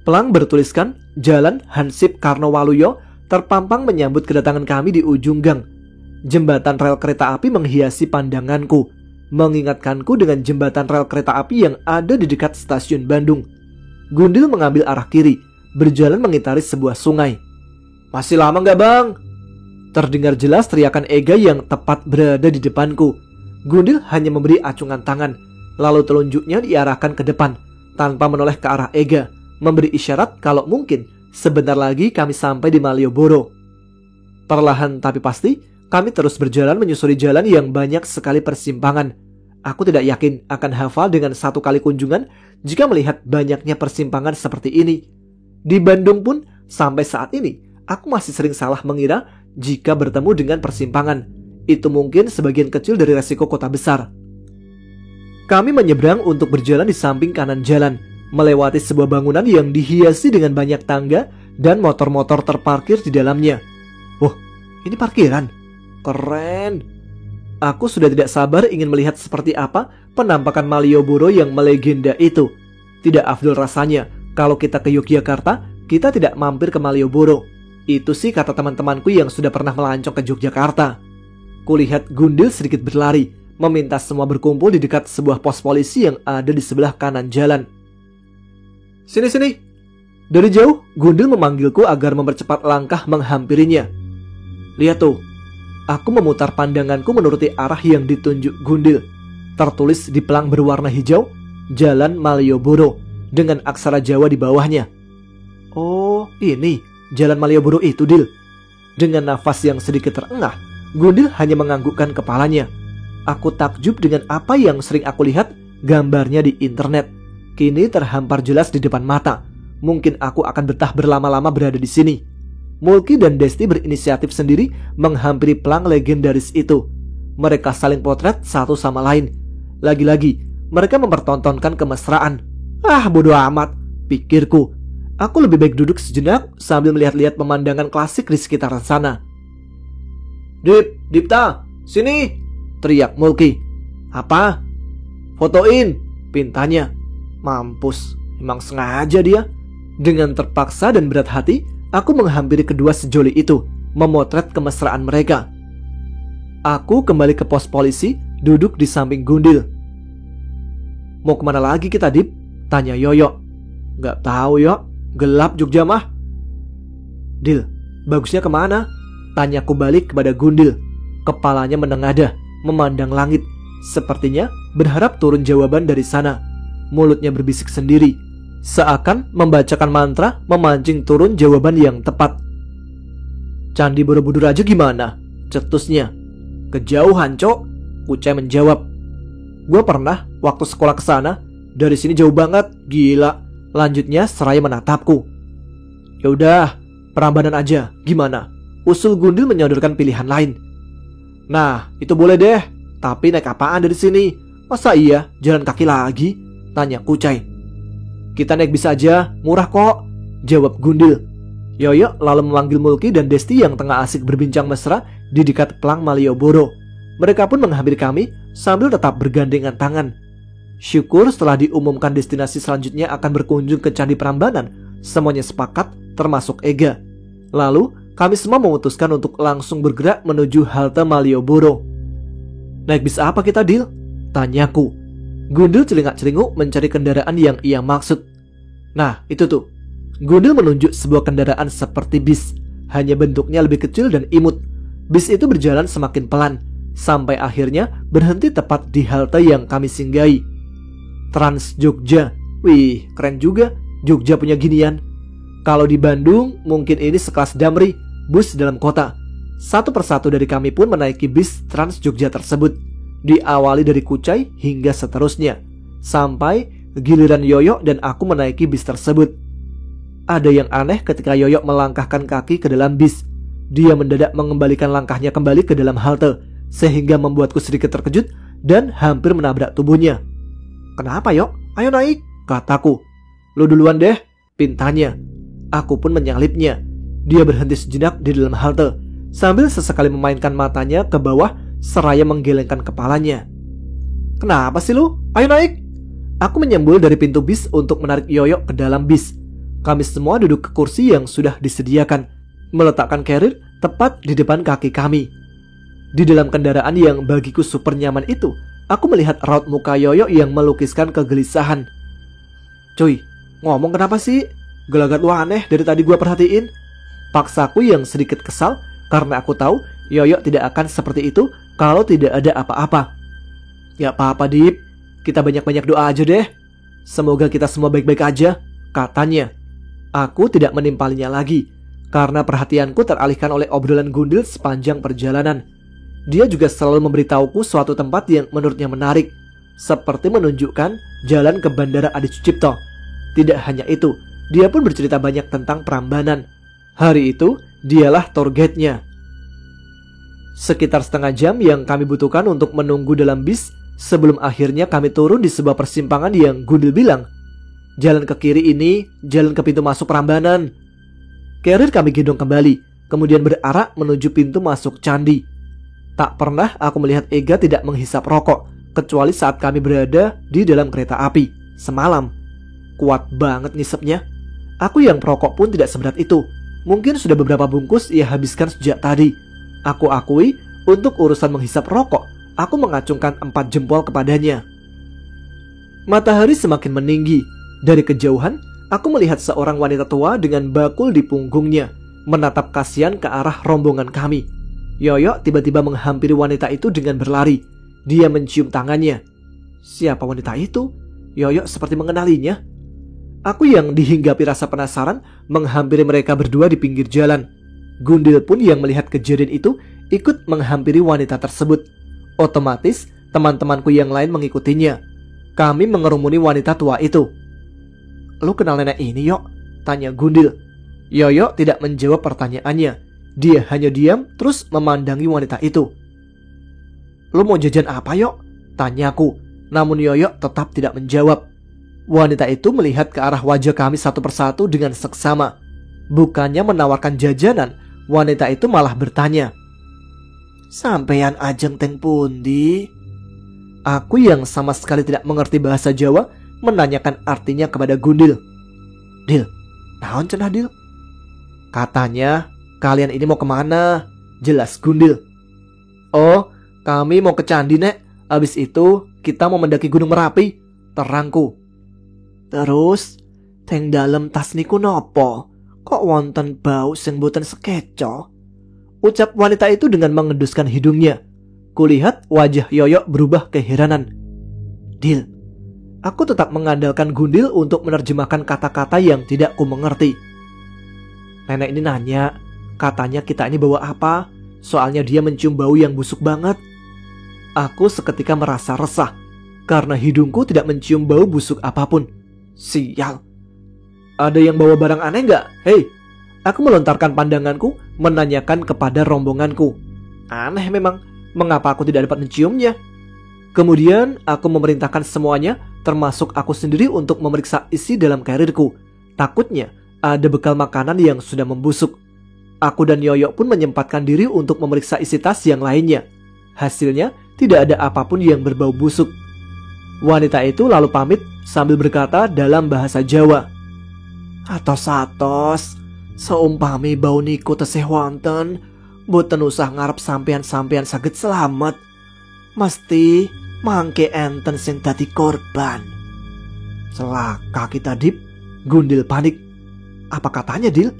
Pelang bertuliskan Jalan Hansip Karno Waluyo terpampang menyambut kedatangan kami di ujung gang. Jembatan rel kereta api menghiasi pandanganku, mengingatkanku dengan jembatan rel kereta api yang ada di dekat stasiun Bandung. Gundil mengambil arah kiri, berjalan mengitari sebuah sungai. "Masih lama nggak, Bang?" Terdengar jelas teriakan Ega yang tepat berada di depanku. Gundil hanya memberi acungan tangan, lalu telunjuknya diarahkan ke depan, tanpa menoleh ke arah Ega, memberi isyarat kalau mungkin sebentar lagi kami sampai di Malioboro. Perlahan tapi pasti, kami terus berjalan menyusuri jalan yang banyak sekali persimpangan. Aku tidak yakin akan hafal dengan satu kali kunjungan jika melihat banyaknya persimpangan seperti ini. Di Bandung pun, sampai saat ini, aku masih sering salah mengira jika bertemu dengan persimpangan. Itu mungkin sebagian kecil dari resiko kota besar. Kami menyeberang untuk berjalan di samping kanan jalan, melewati sebuah bangunan yang dihiasi dengan banyak tangga dan motor-motor terparkir di dalamnya. Wah, ini parkiran. Keren. Aku sudah tidak sabar ingin melihat seperti apa penampakan Malioboro yang melegenda itu. Tidak afdol rasanya kalau kita ke Yogyakarta, kita tidak mampir ke Malioboro. Itu sih kata teman-temanku yang sudah pernah melancong ke Yogyakarta. Kulihat Gundil sedikit berlari, meminta semua berkumpul di dekat sebuah pos polisi yang ada di sebelah kanan jalan. "Sini-sini." Dari jauh, Gundil memanggilku agar mempercepat langkah menghampirinya. "Lihat tuh." Aku memutar pandanganku menuruti arah yang ditunjuk Gundil. Tertulis di pelang berwarna hijau, Jalan Malioboro, dengan aksara Jawa di bawahnya. "Oh, ini Jalan Malioboro itu, Dil." Dengan nafas yang sedikit terengah, Gundil hanya menganggukkan kepalanya. Aku takjub dengan apa yang sering aku lihat gambarnya di internet. Kini terhampar jelas di depan mata. Mungkin aku akan betah berlama-lama berada di sini. Mulki dan Desti berinisiatif sendiri menghampiri pelang legendaris itu. Mereka saling potret satu sama lain. Lagi-lagi, mereka mempertontonkan kemesraan. Ah, bodoh amat, pikirku. Aku lebih baik duduk sejenak sambil melihat-lihat pemandangan klasik di sekitaran sana. Dipta, sini!" teriak Mulki. "Apa?" "Fotoin," pintanya. Mampus, emang sengaja dia. Dengan terpaksa dan berat hati, aku menghampiri kedua sejoli itu, memotret kemesraan mereka. Aku kembali ke pos polisi, duduk di samping Gundil. "Mau kemana lagi kita, Dip?" tanya Yoyo. "Gak tahu, Yo. Gelap Jogja mah." "Dil, bagusnya kemana?" tanyaku balik kepada Gundil. Kepalanya menengadah, memandang langit, sepertinya berharap turun jawaban dari sana. Mulutnya berbisik sendiri, seakan membacakan mantra memancing turun jawaban yang tepat. "Candi Borobudur aja gimana?" cetusnya. "Kejauhan, Cok," Kucai menjawab. "Gue pernah waktu sekolah ke sana. Dari sini jauh banget, gila," lanjutnya seraya menatapku. "Ya udah, Prambanan aja, gimana?" usul Gundil menyodorkan pilihan lain. "Nah, itu boleh deh, tapi naik apaan dari sini? Masa iya jalan kaki lagi?" tanya Kucai. "Kita naik bis aja, murah kok," jawab Gundil. Yoyo lalu memanggil Mulki dan Desti yang tengah asik berbincang mesra di dekat pelang Malioboro. Mereka pun menghampiri kami sambil tetap bergandengan tangan. Syukur setelah diumumkan destinasi selanjutnya akan berkunjung ke Candi Prambanan, semuanya sepakat termasuk Ega. Lalu kami semua memutuskan untuk langsung bergerak menuju halte Malioboro. "Naik bis apa kita, Dil?" tanyaku. Gundil celingak-celinguk mencari kendaraan yang ia maksud. Nah, itu tuh. Gundil menunjuk sebuah kendaraan seperti bis, hanya bentuknya lebih kecil dan imut. Bis itu berjalan semakin pelan, sampai akhirnya berhenti tepat di halte yang kami singgahi. Trans Jogja. Wih, keren juga Jogja punya ginian. Kalau di Bandung, mungkin ini sekelas Damri, bus dalam kota. Satu persatu dari kami pun menaiki bis Trans Jogja tersebut. Diawali dari Kucai hingga seterusnya, sampai giliran Yoyo dan aku menaiki bis tersebut. Ada yang aneh ketika Yoyo melangkahkan kaki ke dalam bis. Dia mendadak mengembalikan langkahnya kembali ke dalam halte, sehingga membuatku sedikit terkejut dan hampir menabrak tubuhnya. "Kenapa, Yok? Ayo naik," kataku. "Lu duluan deh," pintanya. Aku pun menyalipnya. Dia berhenti sejenak di dalam halte, sambil sesekali memainkan matanya ke bawah seraya menggelengkan kepalanya. "Kenapa sih lu? Ayo naik." Aku menyembul dari pintu bis untuk menarik Yoyo ke dalam bis. Kami semua duduk ke kursi yang sudah disediakan, meletakkan carrier tepat di depan kaki kami. Di dalam kendaraan yang bagiku super nyaman itu, aku melihat raut muka Yoyo yang melukiskan kegelisahan. "Cuy, ngomong kenapa sih? Gelagat lu aneh dari tadi gua perhatiin." Paksaku yang sedikit kesal karena aku tahu Yoyo tidak akan seperti itu kalau tidak ada apa-apa. "Ya apa-apa, Dip. Kita banyak-banyak doa aja deh. Semoga kita semua baik-baik aja," katanya. Aku tidak menimpalinya lagi karena perhatianku teralihkan oleh obrolan Gundil sepanjang perjalanan. Dia juga selalu memberitahuku suatu tempat yang menurutnya menarik, seperti menunjukkan jalan ke Bandara Adi Sucipto. Tidak hanya itu, dia pun bercerita banyak tentang Prambanan. Hari itu, dialah tour guide-nya. Sekitar setengah jam yang kami butuhkan untuk menunggu dalam bis sebelum akhirnya kami turun di sebuah persimpangan yang Gundil bilang, "Jalan ke kiri ini, jalan ke pintu masuk Prambanan." Carrier kami gendong kembali, kemudian berarah menuju pintu masuk candi. Tak pernah aku melihat Ega tidak menghisap rokok, kecuali saat kami berada di dalam kereta api semalam. Kuat banget ngisepnya. Aku yang perokok pun tidak seberat itu. Mungkin sudah beberapa bungkus ia habiskan sejak tadi. Aku akui, untuk urusan menghisap rokok, aku mengacungkan 4 jempol kepadanya. Matahari semakin meninggi. Dari kejauhan, aku melihat seorang wanita tua dengan bakul di punggungnya, menatap kasihan ke arah rombongan kami. Yoyo tiba-tiba menghampiri wanita itu dengan berlari. Dia mencium tangannya. Siapa wanita itu? Yoyo seperti mengenalinya. Aku yang dihinggapi rasa penasaran menghampiri mereka berdua di pinggir jalan. Gundil pun yang melihat kejadian itu ikut menghampiri wanita tersebut. Otomatis teman-temanku yang lain mengikutinya. Kami mengerumuni wanita tua itu. "Lu kenal nenek ini, Yok?" tanya Gundil. Yoyo tidak menjawab pertanyaannya. Dia hanya diam terus memandangi wanita itu. "Lu mau jajan apa, Yok?" tanyaku. Namun Yoyo tetap tidak menjawab. Wanita itu melihat ke arah wajah kami satu persatu dengan seksama. Bukannya menawarkan jajanan, wanita itu malah bertanya, "Sampeyan ajeng teng pundi?" Aku yang sama sekali tidak mengerti bahasa Jawa menanyakan artinya kepada Gundil. "Dil, naon cenah Dil?" Katanya, "Kalian ini mau kemana?" Jelas Gundil. "Oh, kami mau ke candi, Nek. Abis itu kita mau mendaki Gunung Merapi," terangku. "Terus, teng dalem tas niku nopo? Kok wonten bau sing boten sekeco?" ucap wanita itu dengan mengeduskan hidungnya. Kulihat wajah Yoyo berubah keheranan. "Dil," aku tetap mengandalkan Gundil untuk menerjemahkan kata-kata yang tidak ku mengerti. "Nenek ini nanya, katanya kita ini bawa apa? Soalnya dia mencium bau yang busuk banget." Aku seketika merasa resah karena hidungku tidak mencium bau busuk apapun. Sial. "Ada yang bawa barang aneh nggak? Hei!" Aku melontarkan pandanganku menanyakan kepada rombonganku. Aneh memang, mengapa aku tidak dapat menciumnya? Kemudian aku memerintahkan semuanya, termasuk aku sendiri, untuk memeriksa isi dalam karirku. Takutnya ada bekal makanan yang sudah membusuk. Aku dan Yoyo pun menyempatkan diri untuk memeriksa isi tas yang lainnya. Hasilnya tidak ada apapun yang berbau busuk. Wanita itu lalu pamit sambil berkata dalam bahasa Jawa, "Atos-atos, seumpami bau niku tesih wonten, boten usah ngarep sampean-sampean saged selamat. Mesti mangke enten sing dadi korban." Celaka kita, Dip. Gundil panik. "Apa katanya, Dil?"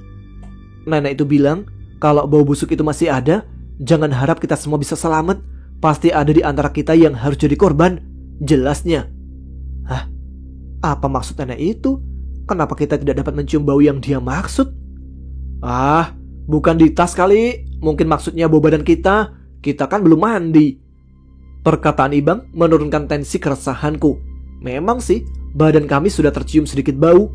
Nenek itu bilang, kalau bau busuk itu masih ada, jangan harap kita semua bisa selamat. Pasti ada di antara kita yang harus jadi korban, jelasnya. Hah? Apa maksud nenek itu? Kenapa kita tidak dapat mencium bau yang dia maksud? Ah, bukan di tas kali. Mungkin maksudnya bau badan kita. Kita kan belum mandi. Perkataan Ibang menurunkan tensi keresahanku. Memang sih, badan kami sudah tercium sedikit bau.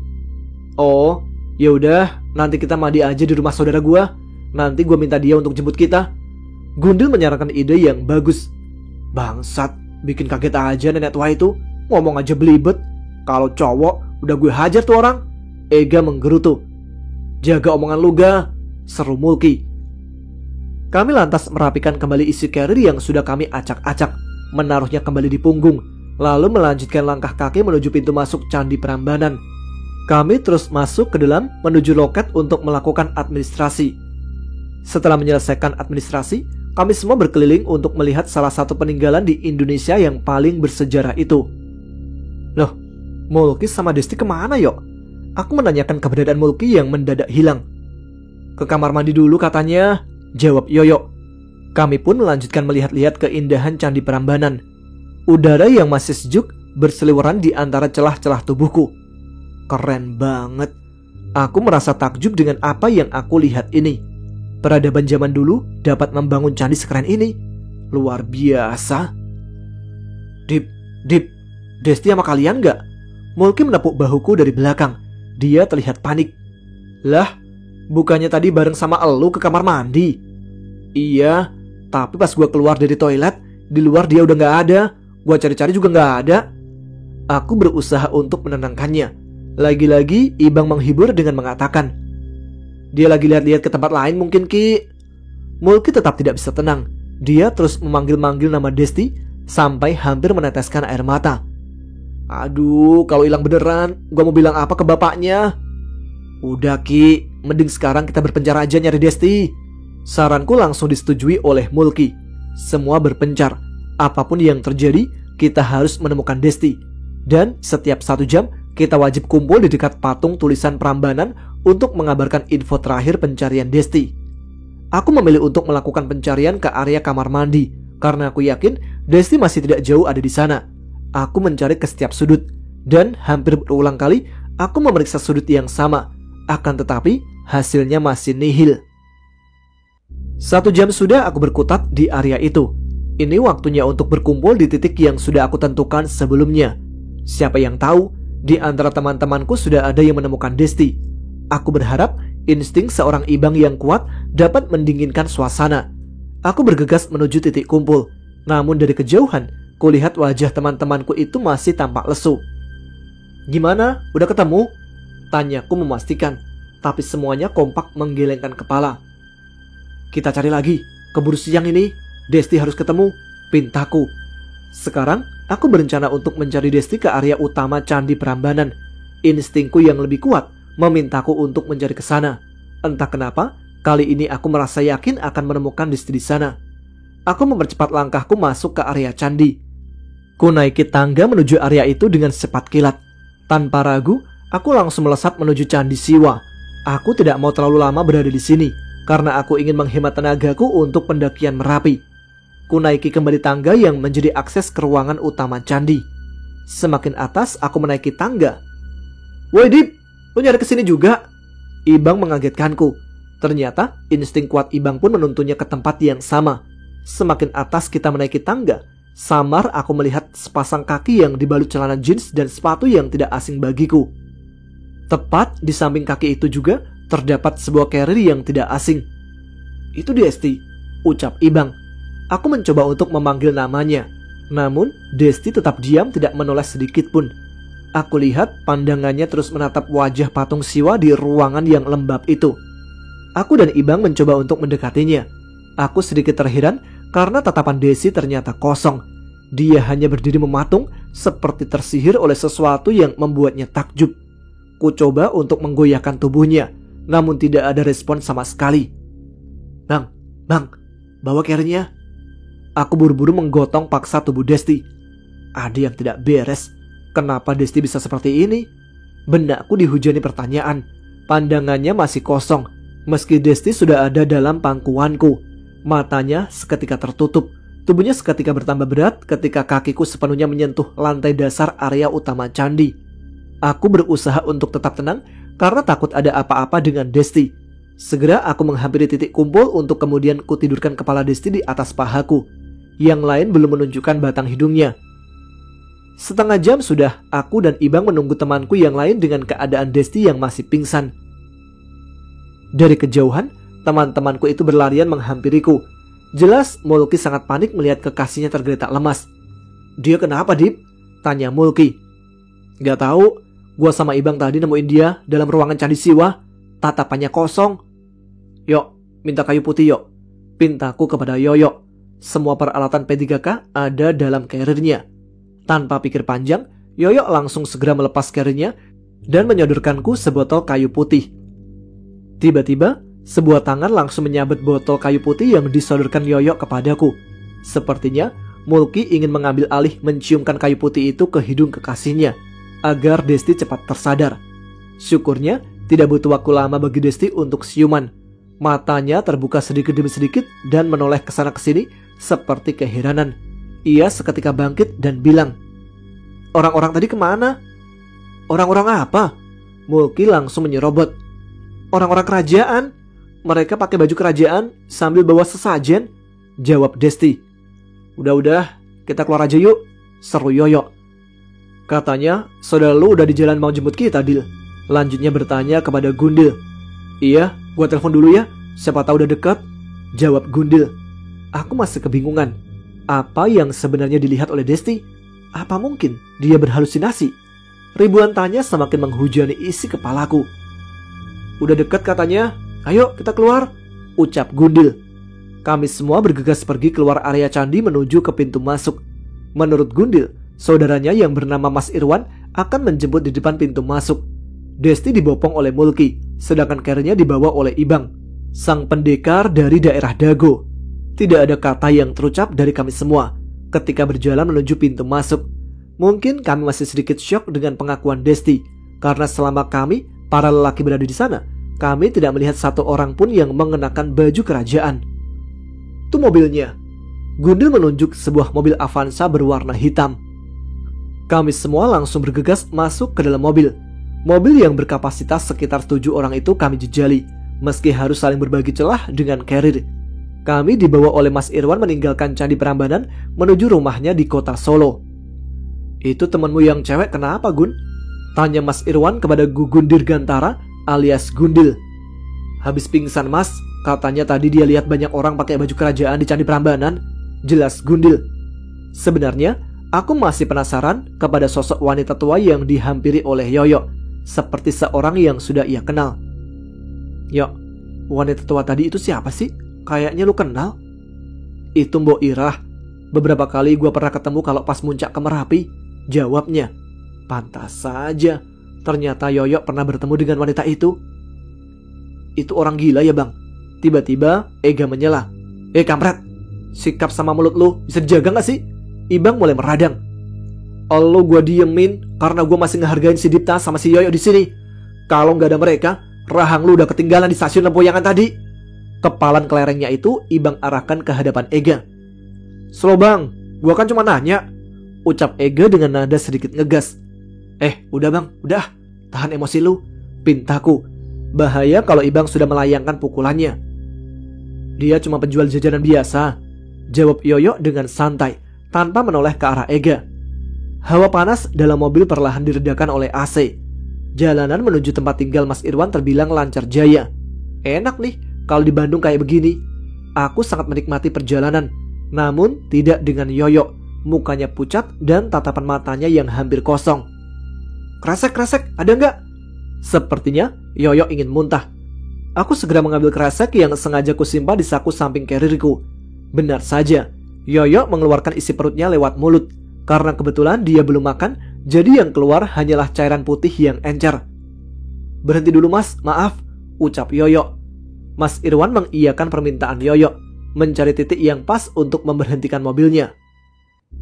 Oh, ya udah, nanti kita mandi aja di rumah saudara gua. Nanti gua minta dia untuk jemput kita. Gundil menyarankan ide yang bagus. Bangsat, bikin kaget aja nenek tua itu. Ngomong aja belibet. Kalau cowok, udah gue hajar tuh orang. Ega menggerutu. Jaga omongan lu, Ga, seru Mulki. Kami lantas merapikan kembali isi carrier yang sudah kami acak-acak, menaruhnya kembali di punggung, lalu melanjutkan langkah kaki menuju pintu masuk Candi Prambanan. Kami terus masuk ke dalam menuju loket untuk melakukan administrasi. Setelah menyelesaikan administrasi, Kami semua berkeliling untuk melihat salah satu peninggalan di Indonesia yang paling bersejarah itu. Loh, Mulki sama Desti kemana yok? Aku menanyakan keberadaan Mulki yang mendadak hilang. Ke kamar mandi dulu katanya, jawab Yoyo. Kami pun melanjutkan melihat-lihat keindahan Candi Prambanan. Udara yang masih sejuk berseliweran di antara celah-celah tubuhku. Keren banget. Aku merasa takjub dengan apa yang aku lihat ini. Peradaban zaman dulu dapat membangun candi sekeren ini. Luar biasa. Dip, Desti sama kalian gak? Mulki menepuk bahuku dari belakang. Dia terlihat panik. Lah, bukannya tadi bareng sama elu ke kamar mandi? Iya, tapi pas gue keluar dari toilet, di luar dia udah gak ada. Gue cari-cari juga gak ada. Aku berusaha untuk menenangkannya. Lagi-lagi Ibang menghibur dengan mengatakan, dia lagi lihat-lihat ke tempat lain mungkin Ki. Mulki tetap tidak bisa tenang. Dia terus memanggil-manggil nama Desti sampai hampir meneteskan air mata. Aduh, kalau hilang beneran, gue mau bilang apa ke bapaknya? Udah Ki, mending sekarang kita berpencar aja nyari Desti. Saranku langsung disetujui oleh Mulki. Semua berpencar. Apapun yang terjadi, kita harus menemukan Desti. Dan setiap 1 jam, kita wajib kumpul di dekat patung tulisan Prambanan untuk mengabarkan info terakhir pencarian Desti. Aku memilih untuk melakukan pencarian ke area kamar mandi karena aku yakin Desti masih tidak jauh ada di sana. Aku mencari ke setiap sudut dan hampir berulang kali aku memeriksa sudut yang sama. Akan tetapi hasilnya masih nihil. 1 jam sudah aku berkutat di area itu. Ini waktunya untuk berkumpul di titik yang sudah aku tentukan sebelumnya. Siapa yang tahu, di antara teman-temanku sudah ada yang menemukan Desti. Aku berharap insting seorang Ibang yang kuat dapat mendinginkan suasana. Aku bergegas menuju titik kumpul. Namun dari kejauhan, kulihat wajah teman-temanku itu masih tampak lesu. Gimana? Udah ketemu? Tanyaku memastikan. Tapi semuanya kompak menggelengkan kepala. Kita cari lagi. Keburu siang ini. Desti harus ketemu. Pintaku. Sekarang aku berencana untuk mencari Desti ke area utama Candi Prambanan. Instingku yang lebih kuat memintaku untuk mencari ke sana. Entah kenapa, kali ini aku merasa yakin akan menemukan Desti di sana. Aku mempercepat langkahku masuk ke area candi. Ku naiki tangga menuju area itu dengan secepat kilat. Tanpa ragu, aku langsung melesat menuju Candi Siwa. Aku tidak mau terlalu lama berada di sini karena aku ingin menghemat tenagaku untuk pendakian Merapi. Ku naiki kembali tangga yang menjadi akses ke ruangan utama candi. Semakin atas aku menaiki tangga. Woi Dip, lu nyari kesini juga? Ibang mengagetkanku. Ternyata insting kuat Ibang pun menuntunnya ke tempat yang sama. Semakin atas kita menaiki tangga, samar aku melihat sepasang kaki yang dibalut celana jeans dan sepatu yang tidak asing bagiku. Tepat di samping kaki itu juga terdapat sebuah carrier yang tidak asing. Itu Desti, ucap Ibang. Aku mencoba untuk memanggil namanya. Namun Desti tetap diam, tidak menoleh sedikit pun. Aku lihat pandangannya terus menatap wajah patung Siwa di ruangan yang lembab itu. Aku dan Ibang mencoba untuk mendekatinya. Aku sedikit terheran karena tatapan Desti ternyata kosong. Dia hanya berdiri mematung seperti tersihir oleh sesuatu yang membuatnya takjub. Ku coba untuk menggoyahkan tubuhnya, namun tidak ada respon sama sekali. Bang, bawa carrier-nya. Aku buru-buru menggotong paksa tubuh Desti. Ada yang tidak beres. Kenapa Desti bisa seperti ini? Benakku dihujani pertanyaan. Pandangannya masih kosong, meski Desti sudah ada dalam pangkuanku. Matanya seketika tertutup. Tubuhnya seketika bertambah berat ketika kakiku sepenuhnya menyentuh lantai dasar area utama candi. Aku berusaha untuk tetap tenang karena takut ada apa-apa dengan Desti. Segera aku menghampiri titik kumpul untuk kemudian kutidurkan kepala Desti di atas pahaku. Yang lain belum menunjukkan batang hidungnya. Setengah jam sudah aku dan Ibang menunggu temanku yang lain dengan keadaan Desti yang masih pingsan. Dari kejauhan, teman-temanku itu berlarian menghampiriku. Jelas Mulki sangat panik melihat kekasihnya tergeletak lemas. Dia kenapa, Dip? Tanya Mulki. Gak tahu, gua sama Ibang tadi nemuin dia dalam ruangan Candi Siwa. Tatapannya kosong. Yok, minta kayu putih yok. Pintaku kepada Yoyo. Semua peralatan P3K ada dalam carrier-nya. Tanpa pikir panjang, Yoyo langsung segera melepas carrier-nya dan menyodorkanku sebotol kayu putih. Tiba-tiba, Sebuah tangan langsung menyabet botol kayu putih yang disodorkan Yoyo kepadaku. Sepertinya Mulki ingin mengambil alih menciumkan kayu putih itu ke hidung kekasihnya agar Desti cepat tersadar. Syukurnya tidak butuh waktu lama bagi Desti untuk siuman. Matanya terbuka sedikit demi sedikit dan menoleh ke sana ke sini seperti keheranan. Ia seketika bangkit dan bilang, "Orang-orang tadi kemana?" "Orang-orang apa?" Mulki langsung menyerobot. "Orang-orang kerajaan. Mereka pakai baju kerajaan sambil bawa sesajen," jawab Desti. "Udah, kita keluar aja yuk," seru Yoyo. "Katanya saudara lu udah di jalan mau jemput kita, Dil." Lanjutnya bertanya kepada Gundil. "Iya, gua telepon dulu ya, siapa tahu udah dekat," jawab Gundil. Aku masih kebingungan. Apa yang sebenarnya dilihat oleh Desti? Apa mungkin dia berhalusinasi? Ribuan tanya semakin menghujani isi kepalaku. "Udah dekat katanya, ayo kita keluar," ucap Gundil. Kami semua bergegas pergi keluar area candi menuju ke pintu masuk. Menurut Gundil, saudaranya yang bernama Mas Irwan akan menjemput di depan pintu masuk. Desti dibopong oleh Mulki, sedangkan Kernya dibawa oleh Ibang, sang pendekar dari daerah Dago. Tidak ada kata yang terucap dari kami semua ketika berjalan menuju pintu masuk. Mungkin kami masih sedikit syok dengan pengakuan Desti, karena selama kami, para lelaki berada di sana, kami tidak melihat satu orang pun yang mengenakan baju kerajaan. "Itu mobilnya." Gundil menunjuk sebuah mobil Avanza berwarna hitam. Kami semua langsung bergegas masuk ke dalam mobil. Mobil yang berkapasitas sekitar 7 orang itu kami jejali, meski harus saling berbagi celah dengan carrier. Kami dibawa oleh Mas Irwan meninggalkan Candi Prambanan menuju rumahnya di kota Solo. "Itu temanmu yang cewek kenapa, Gun?" tanya Mas Irwan kepada Gugun Dirgantara alias Gundil. "Habis pingsan, Mas. Katanya tadi dia lihat banyak orang pakai baju kerajaan di Candi Prambanan," jelas Gundil. Sebenarnya aku masih penasaran kepada sosok wanita tua yang dihampiri oleh Yoyo, seperti seorang yang sudah ia kenal. "Yo, wanita tua tadi itu siapa sih? Kayaknya lu kenal." "Itu Mbok Irah. Beberapa kali gue pernah ketemu kalau pas muncak ke Merapi," jawabnya. Pantas saja, ternyata Yoyo pernah bertemu dengan wanita itu. "Itu orang gila ya, Bang?" Tiba-tiba Ega menyela. Kampret, sikap sama mulut lu bisa dijaga gak sih?" Ibang mulai meradang. "Elu gue diemin karena gue masih ngehargain si Dipta sama si Yoyo di sini. Kalau nggak ada mereka, rahang lu udah ketinggalan di stasiun Lempoyangan tadi." Kepalan kelerengnya itu Ibang arahkan ke hadapan Ega. "Slow Bang, gue kan cuma nanya," ucap Ega dengan nada sedikit ngegas. Udah Bang, udah, tahan emosi lu," pintaku. Bahaya kalau Ibang sudah melayangkan pukulannya. "Dia cuma penjual jajanan biasa," jawab Yoyo dengan santai, tanpa menoleh ke arah Ega. Hawa panas dalam mobil perlahan diredakan oleh AC. Jalanan menuju tempat tinggal Mas Irwan terbilang lancar jaya. Enak nih kalau di Bandung kayak begini. Aku sangat menikmati perjalanan, namun tidak dengan Yoyo. Mukanya pucat dan tatapan matanya yang hampir kosong. Kresek, ada nggak?" Sepertinya Yoyo ingin muntah. Aku segera mengambil kresek yang sengaja kusimpan di saku samping karirku. Benar saja, Yoyo mengeluarkan isi perutnya lewat mulut. Karena kebetulan dia belum makan, jadi yang keluar hanyalah cairan putih yang encer. "Berhenti dulu Mas, maaf," ucap Yoyo. Mas Irwan mengiyakan permintaan Yoyo, mencari titik yang pas untuk memberhentikan mobilnya.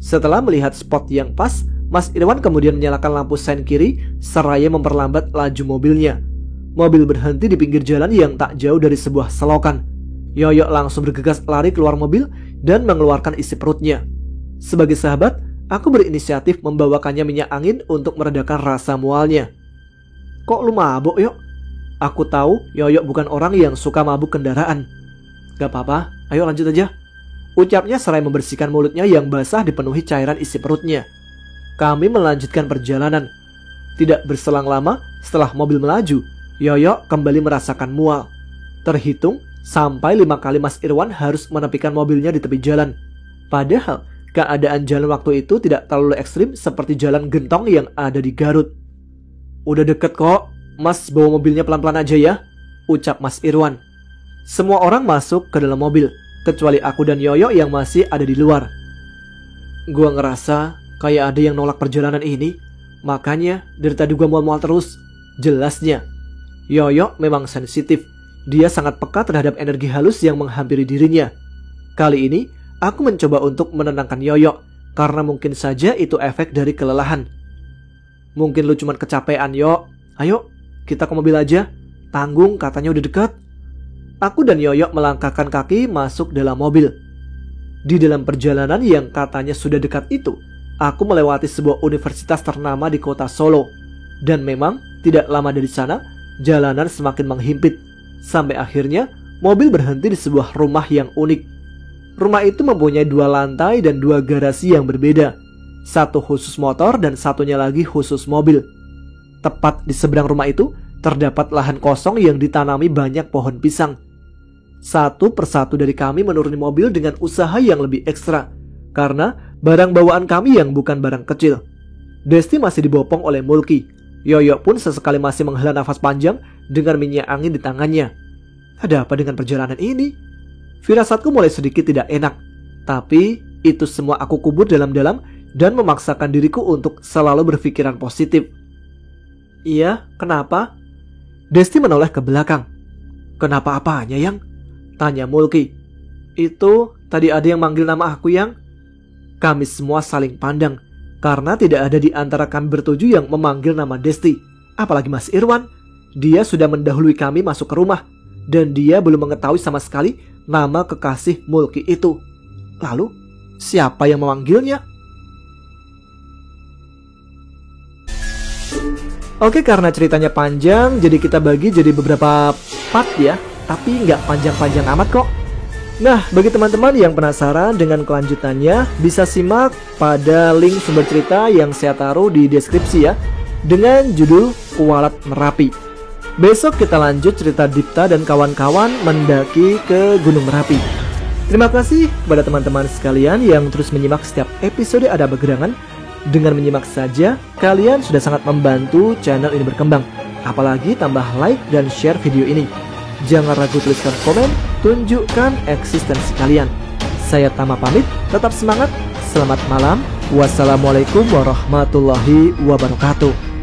Setelah melihat spot yang pas, Mas Irwan kemudian menyalakan lampu sen kiri seraya memperlambat laju mobilnya. Mobil berhenti di pinggir jalan yang tak jauh dari sebuah selokan. Yoyo langsung bergegas lari keluar mobil dan mengeluarkan isi perutnya. Sebagai sahabat, aku berinisiatif membawakannya minyak angin untuk meredakan rasa mualnya. "Kok lu mabuk, Yok?" Aku tahu Yoyo bukan orang yang suka mabuk kendaraan. "Gak apa-apa, ayo lanjut aja," ucapnya seraya membersihkan mulutnya yang basah dipenuhi cairan isi perutnya. Kami melanjutkan perjalanan. Tidak berselang lama setelah mobil melaju, Yoyo kembali merasakan mual. Terhitung sampai 5 kali Mas Irwan harus menepikan mobilnya di tepi jalan. Padahal keadaan jalan waktu itu tidak terlalu ekstrim seperti jalan gentong yang ada di Garut. "Udah deket kok, Mas bawa mobilnya pelan-pelan aja ya," ucap Mas Irwan. Semua orang masuk ke dalam mobil, kecuali aku dan Yoyo yang masih ada di luar. Gua ngerasa kayak ada yang nolak perjalanan ini, makanya dari tadi gua mual-mual terus, jelasnya. Yoyo memang sensitif. Dia sangat peka terhadap energi halus yang menghampiri dirinya. Kali ini, aku mencoba untuk menenangkan Yoyo, karena mungkin saja itu efek dari kelelahan. Mungkin lu cuma kecapean, Yo. Ayo, kita ke mobil aja. Tanggung katanya udah dekat. Aku dan Yoyo melangkahkan kaki masuk dalam mobil. Di dalam perjalanan yang katanya sudah dekat itu, aku melewati sebuah universitas ternama di kota Solo. Dan memang, tidak lama dari sana, jalanan semakin menghimpit. Sampai akhirnya, mobil berhenti di sebuah rumah yang unik. Rumah itu mempunyai 2 lantai dan 2 garasi yang berbeda. Satu khusus motor dan satunya lagi khusus mobil. Tepat di seberang rumah itu, terdapat lahan kosong yang ditanami banyak pohon pisang. Satu persatu dari kami menuruni mobil dengan usaha yang lebih ekstra, karena barang bawaan kami yang bukan barang kecil. Desti masih dibopong oleh Mulki. Yoyo pun sesekali masih menghela nafas panjang dengan minyak angin di tangannya. Ada apa dengan perjalanan ini? Firasatku mulai sedikit tidak enak, tapi itu semua aku kubur dalam-dalam dan memaksakan diriku untuk selalu berpikiran positif. Iya, kenapa? Desti menoleh ke belakang. Kenapa apanya, Yang? Tanya Mulki. Itu tadi ada yang manggil nama aku, Yang. Kami semua saling pandang, karena tidak ada di antara kami bertujuh yang memanggil nama Desti. Apalagi Mas Irwan. Dia sudah mendahului kami masuk ke rumah, dan dia belum mengetahui sama sekali nama kekasih Mulki itu. Lalu, siapa yang memanggilnya? Oke, karena ceritanya panjang, jadi kita bagi jadi beberapa part ya. Tapi nggak panjang-panjang amat kok. Nah, bagi teman-teman yang penasaran dengan kelanjutannya, bisa simak pada link sumber cerita yang saya taruh di deskripsi ya, dengan judul Kualat Merapi. Besok kita lanjut cerita Dipta dan kawan-kawan mendaki ke Gunung Merapi. Terima kasih kepada teman-teman sekalian yang terus menyimak setiap episode Ada Begerangan. Dengan menyimak saja, kalian sudah sangat membantu channel ini berkembang. Apalagi tambah like dan share video ini. Jangan ragu tuliskan komen, tunjukkan eksistensi kalian. Saya Tama pamit, tetap semangat, selamat malam, wassalamualaikum warahmatullahi wabarakatuh.